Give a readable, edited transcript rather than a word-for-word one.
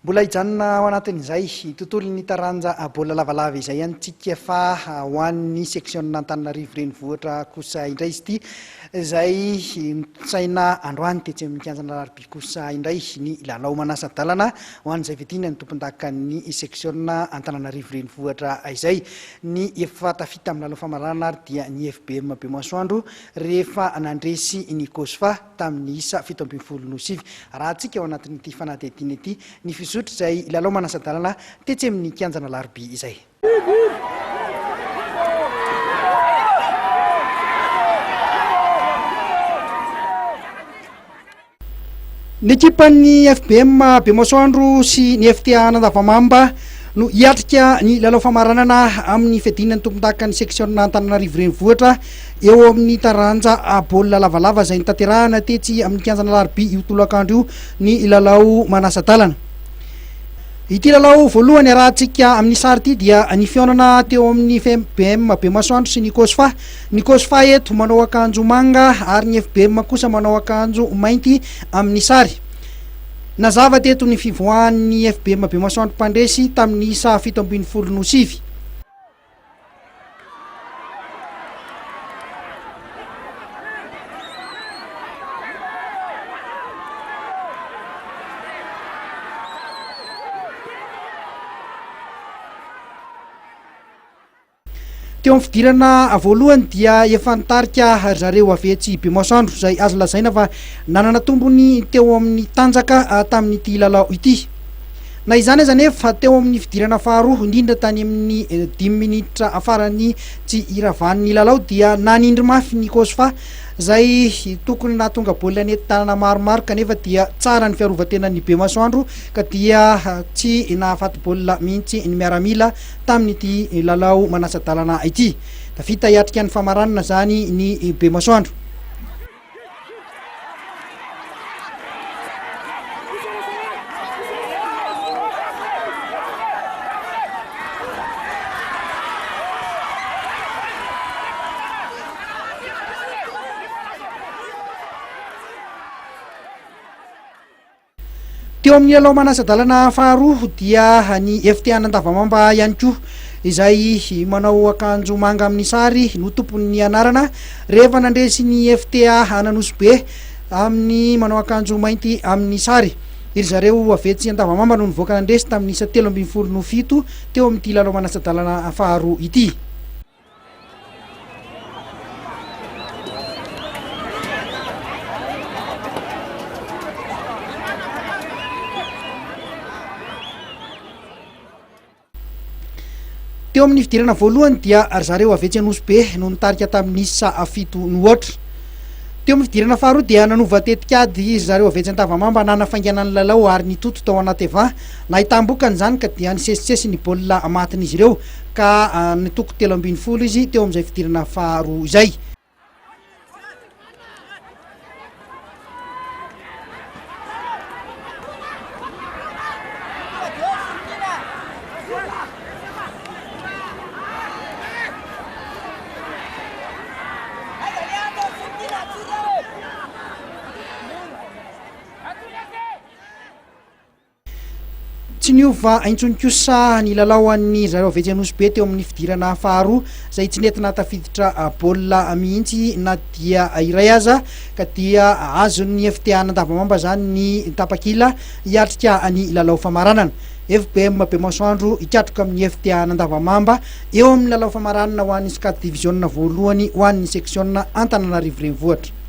Mbola hijanona ao anatin'izay tontolon'ny taranja baolina lavalava izay ihany tsika fa ho an'ny section Antananarivo renivohitra kosa indray izy ity izay saina androany tetsy amin'ny kianjana Larbi kosa indray ny lalao manasa-dalana ho an'izay fiadina ny tompondakan'ny section Antananarivo renivohitra izay ny efa tafita amin'ny lalao famarana ary dia ny FBM Beomasoandro rehefa nandresy ny Kosfa tamin'ny isa 17 raha tsika ao anatin'ity fanadihadiana ity ny fisotro izay lalao manasa-dalana tetsy amin'ny kianjana Larbi izay. Ny ekipan'ny FBM Beomasoandro sy ny FTA Nandavamamba no hiatrika ny lalao famaranana amin'ny fiadinan'ny tompondakan'ny section Antananarivo renivohitra eo amin'ny taranja baolina lavalava izay nitanterahana tetsy amin'ny kianjana Larbi io tolakandro io ny lalao manasa-dalana. Ity lalao voalohany arahantsika amin'ny sary ity dia ny fihaonana teo amin'ny FBM Beomasoandro sy ny Kosfa. Ny Kosfa eto manao akanjo manga ary ny FBM kosa manao akanjo mainty amin'ny sary. Nazava teto ny fivoahan'ny FBM Beomasoandro mpandresy tamin'ny isa 17. Teo amin'ny fidirana voalohany dia efa nitarika zareo avetsy Beomasoandro izay azo lazaina fa nanana tombony teo amin'ny tanjaka tamin'ity lalao ity. Na izany aza nefa teo amin'ny fidirana faharoa indrindra tany amin'ny 10 minitra afarany tsy iravan'ny lalao dia nanindry mafy ny Kosfa izay tokony nahatonga baolina nentin-tanana maromaro kanefa dia tsara ny fiarovan-tenan'ny Beomasoandro ka dia tsy nahafaty baolina mihitsy ny miaramila tamin'ity lalao manasa-dalana ity. Tafita hiatrika ny famaranana zany ny Beomasoandro. Teo amin'ny lalao manasa-dalana faharoa dia ny FTA Nandavamamba ihany koa izay manao akanjo manga amin'ny sary no tompon'ny anarana rehefa nandresy ny FTA Ananosibe amin'ny manao akanjo mainty amin'ny sary. Iry zareo avetsy Andavamamba no nivoaka nandresy tamin'ny isa 17 teo amin'ity lalao manasa-dalana faharoa ity. Teo amin'ny fidirana voalohany dia zareo avetsy Anosibe no nitarika tamin'ny isa 7. Teo amin'ny fidirana faharoa dia nanova tetikady zareo avetsy Andavamamba nanafainganan'ny lalao ary nitoto tao anaty eva nahitambokany izany ka dia nisesisesy ny baolina matin'izy ireo ka nitoko 17 izy teo amin'izay fidirana faharoa izay. Tsy niova intsony kosa ny lalao an'ny zareo avetsy Anosibe teo amin'ny fidirana faharoa izay tsy nentina tafiditra baolina mihitsy na dia iray aza ka dia azon'ny FTA Nandavamamba zany ny tapakila hiatrika ny lalao famaranana. FBM Beomasoandro hikatroka amin'ny FTA Nandavamamba eo amin'ny lalao famaranana ho an'ny 4 division voalohany ho an'ny section Antananarivo renivohitra.